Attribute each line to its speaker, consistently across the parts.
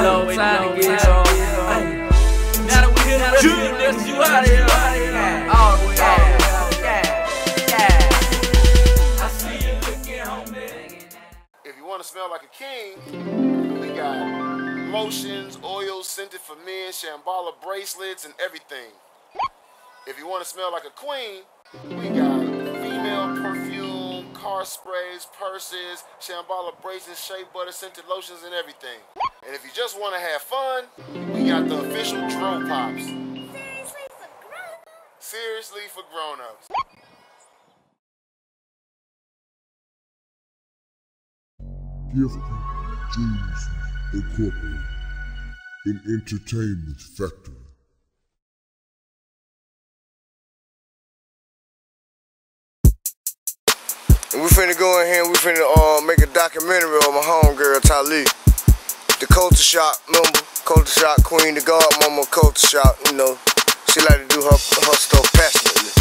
Speaker 1: low, time to get on. Now that we hit the rest, that's you out of here. All the way out. I see you looking, homie.
Speaker 2: If you want to smell like a king, we got lotions, oils, scented for men, Shambhala bracelets, and everything. If you want to smell like a queen, we got female perfume, car sprays, purses, Shambhala bracelets, shea butter, scented lotions, and everything. And if you just want to have fun, we got the official Dro Pops. Seriously for grown-ups.
Speaker 3: Gifted Jews Incorporated, an entertainment factory.
Speaker 2: And we finna go in here and we finna make a documentary of my homegirl Tylee. The culture shock member, culture shock queen, the godmama culture shock, you know. She like to do her stuff passionately.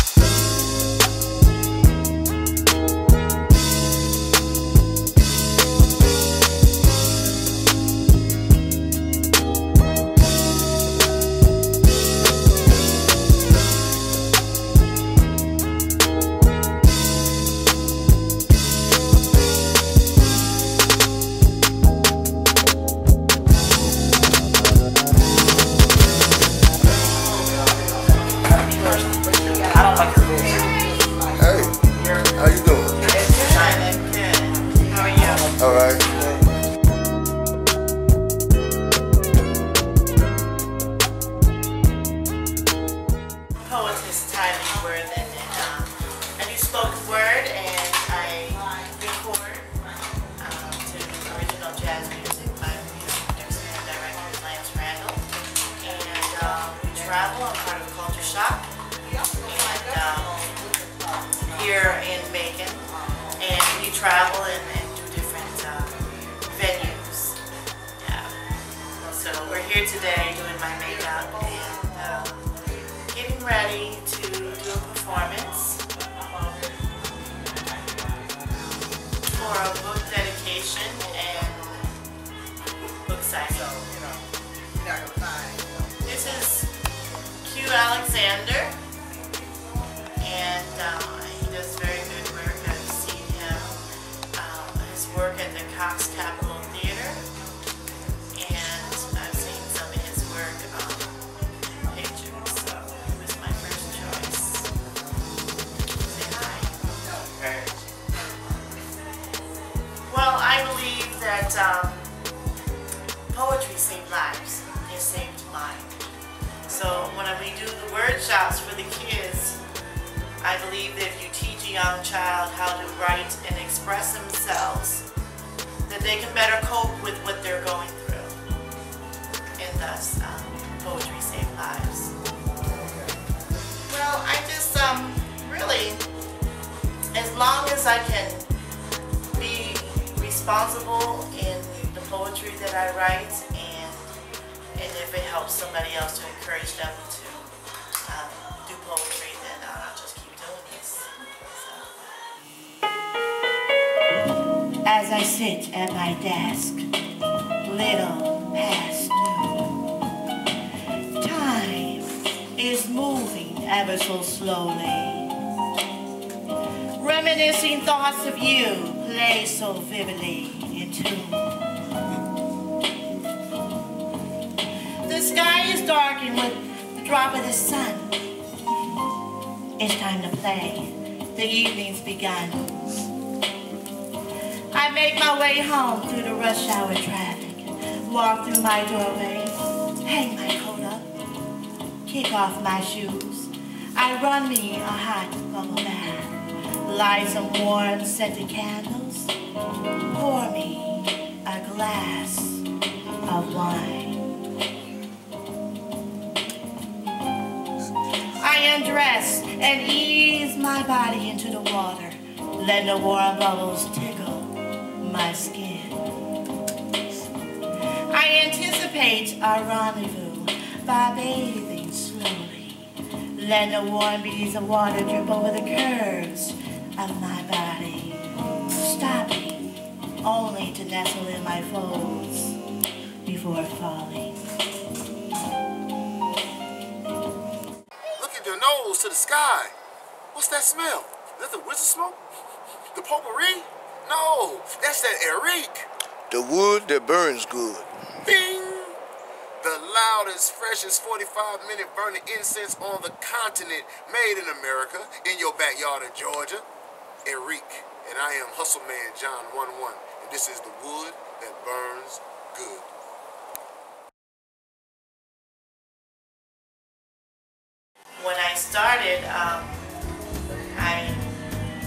Speaker 2: Alright.
Speaker 4: Poetess Tylee word and I do spoken word and I record to original jazz music by producer and director Glmpse. And we travel. I'm part of Culture Shock and here in Macon, and we travel and do different venues. Yeah. So we're here today doing my makeup and getting ready to do a performance for a book dedication and book signing. This is Q Alexander, and he does very good work. I've seen him, his work at the Cox Capitol Theater, and I've seen some of his work on pictures, so he was my first choice. Say hi.
Speaker 2: Hey.
Speaker 4: Well, I believe that poetry saved lives. It saved mine. So when we do the workshops for the kids, I believe that if you teach a young child how to write and express themselves, that they can better cope with what they're going through. And thus, poetry saved lives. Well, I just really, as long as I can be responsible in the poetry that I write, and if it helps somebody else to encourage them to do poetry, then I'll just keep doing this. So. As I sit at my desk, little past noon, time is moving ever so slowly. Reminiscing thoughts of you play so vividly in tune. The sky is darkened with the drop of the sun. It's time to play. The evening's begun. I make my way home through the rush hour traffic. Walk through my doorway, hang my coat up, kick off my shoes. I run me a hot bubble bath, light some warm scented candles, pour me a glass of wine. I undress and ease my body into the water, let the warm bubbles tickle my skin. I anticipate our rendezvous by bathing slowly, let the warm beads of water drip over the curves of my body, stopping only to nestle in my folds before falling.
Speaker 2: Look at your nose to the sky. What's that smell? Is that the wizard smoke? The potpourri? No, that's that Eric.
Speaker 5: The wood that burns good.
Speaker 2: Bing! The loudest, freshest 45-minute burning incense on the continent, made in America, in your backyard in Georgia. Eric. And I am Hustle Man John 11. And this is the wood that burns good.
Speaker 4: When I started,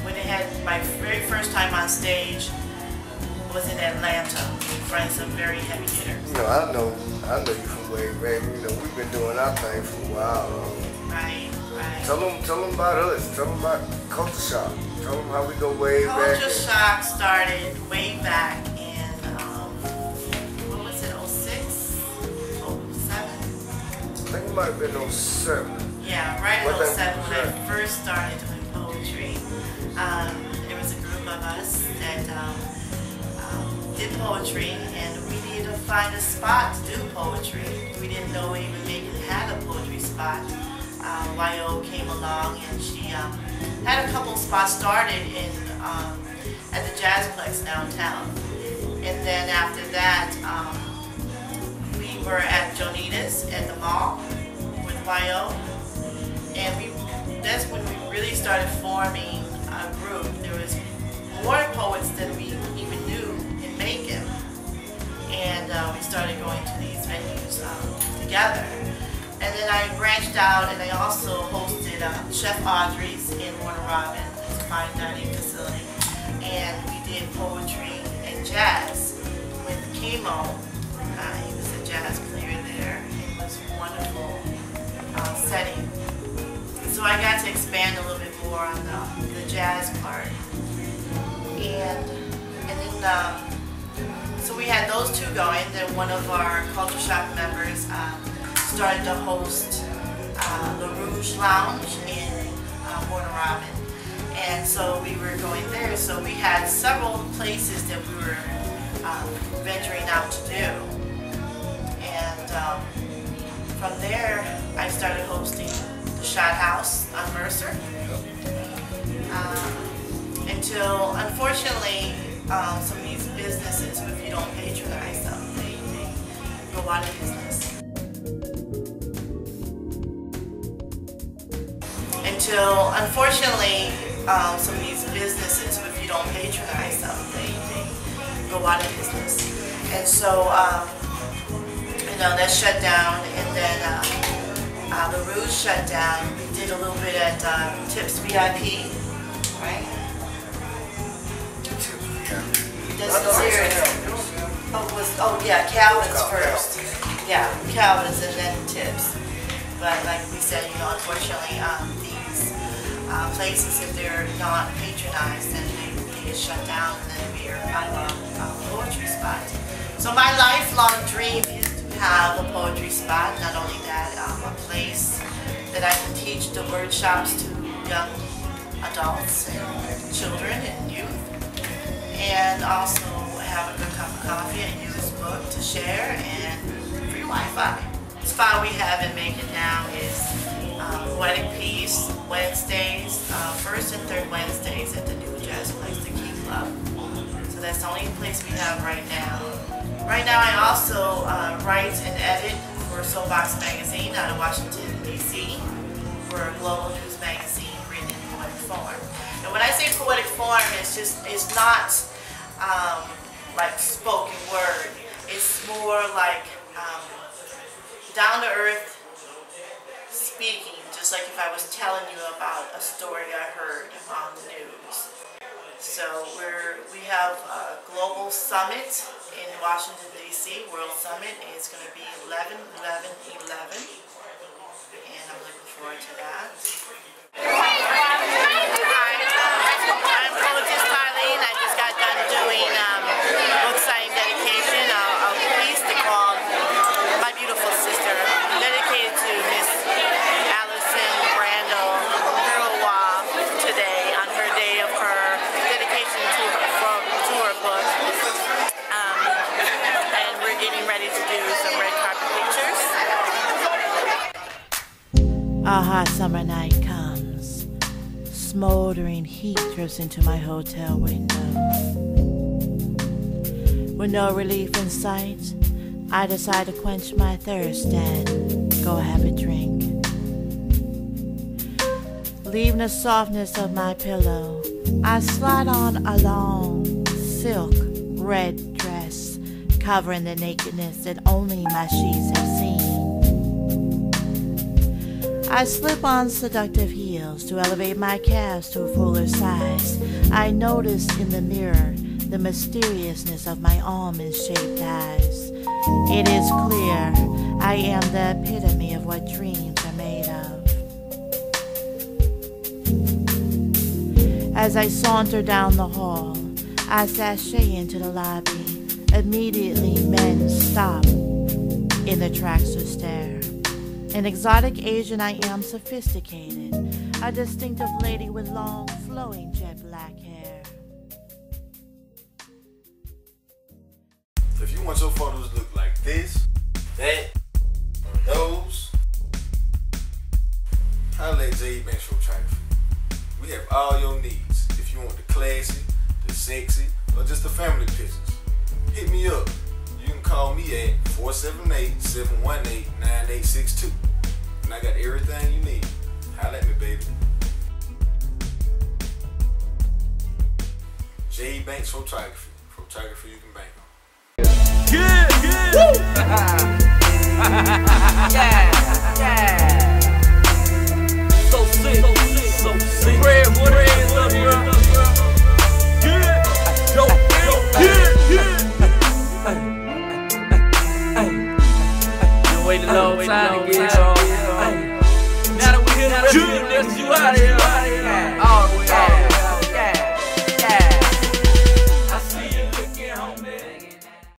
Speaker 4: when I had my very first time on stage was in Atlanta in front of some very heavy hitters.
Speaker 5: You know, I know you from way back. You know, we've been doing our thing for a while.
Speaker 4: Right.
Speaker 5: Tell them about us. Tell them about Culture Shock. Tell them how we go way back.
Speaker 4: Culture Shock started way back in, what was it, 06? 07?
Speaker 5: I think it might have been 07.
Speaker 4: Yeah, right in 07 when I first started doing poetry. There was a group of us that did poetry, and we needed to find a spot to do poetry. We didn't know we even maybe had a poetry spot. YO came along, and she had a couple spots started in at the Jazzplex downtown. And then after that, we were at Jonita's at the mall with YO. And that's when we really started forming a group. There was more poets than we even knew in Macon. And we started going to these venues together. And then I branched out and I also hosted Chef Audrey's in Warner Robin, it's a fine dining facility. And we did poetry and jazz with Chemo. He was a jazz player there. It was a wonderful setting. So I got to expand a little bit more on the jazz part. And then, so we had those two going. Then one of our Culture Shock members started to host the Rouge Lounge in Warner Robin. And so we were going there. So we had several places that we were venturing out to do. And from there, I started hosting the Shot House on Mercer. Until, unfortunately, some of these businesses, if you don't patronize them, they go out of business. Until, unfortunately, some of these businesses, if you don't patronize them, they go out of business. And so, you know, that shut down, and then the Rouge shut down. We did a little bit at Tips VIP, right? Oh yeah, Calvin's first. Yeah, Calvin's and then Tips. But like we said, you know, unfortunately, these places, if they're not patronized, then they get shut down, and then we're out of a poetry spot. So my lifelong dream is to have a poetry spot. Not only that, a place that I can teach the workshops to young adults and children and youth, and also have a good cup of coffee and use book to share and free Wi-Fi. The spot we have in Macon now is Poetic Peace Wednesdays, first and third Wednesdays at the new Jazzplex, the Key Club. So that's the only place we have right now. Right now I also write and edit for Soapbox Magazine out of Washington, D.C. We're a global news magazine written in poetic form. And when I say poetic form, it's not like spoken word. It's more like down-to-earth speaking, just like if I was telling you about a story I heard on the news. So we have a global summit in Washington, D.C., World Summit. It's going to be 11/11/11, and I'm looking forward to that. I'm Poetess Tylee, and I just got done doing book signing dedication. A piece called My Beautiful Sister, dedicated to Miss Allison Randall Girlwa today on her day of her dedication to her book. And we're getting ready to do A hot summer night comes. Smoldering heat drips into my hotel window. With no relief in sight, I decide to quench my thirst and go have a drink. Leaving the softness of my pillow, I slide on a long silk red dress covering the nakedness that only my sheets have seen. I slip on seductive heels to elevate my calves to a fuller size. I notice in the mirror the mysteriousness of my almond-shaped eyes. It is clear I am the epitome of what dreams are made of. As I saunter down the hall, I sashay into the lobby. Immediately men stop in the tracks to stare. An exotic Asian, I am sophisticated. A distinctive lady with long, flowing jet black hair.
Speaker 2: If you want your photos to look like this, that, or those, holla at J.Banks Photography. We have all your needs. If you want the classy, the sexy, or just the family pictures, hit me up. You can call me at 478-718-9862. And I got everything you need. Holla at me, baby. J.Banks Photography. Photography you can bank on.
Speaker 1: Good, good. Yeah, yeah. So sick, so sick. Red, what is up, girl? Good. Dope, good, good. You waited a long time to get on. Now that we hit the rest of you out here.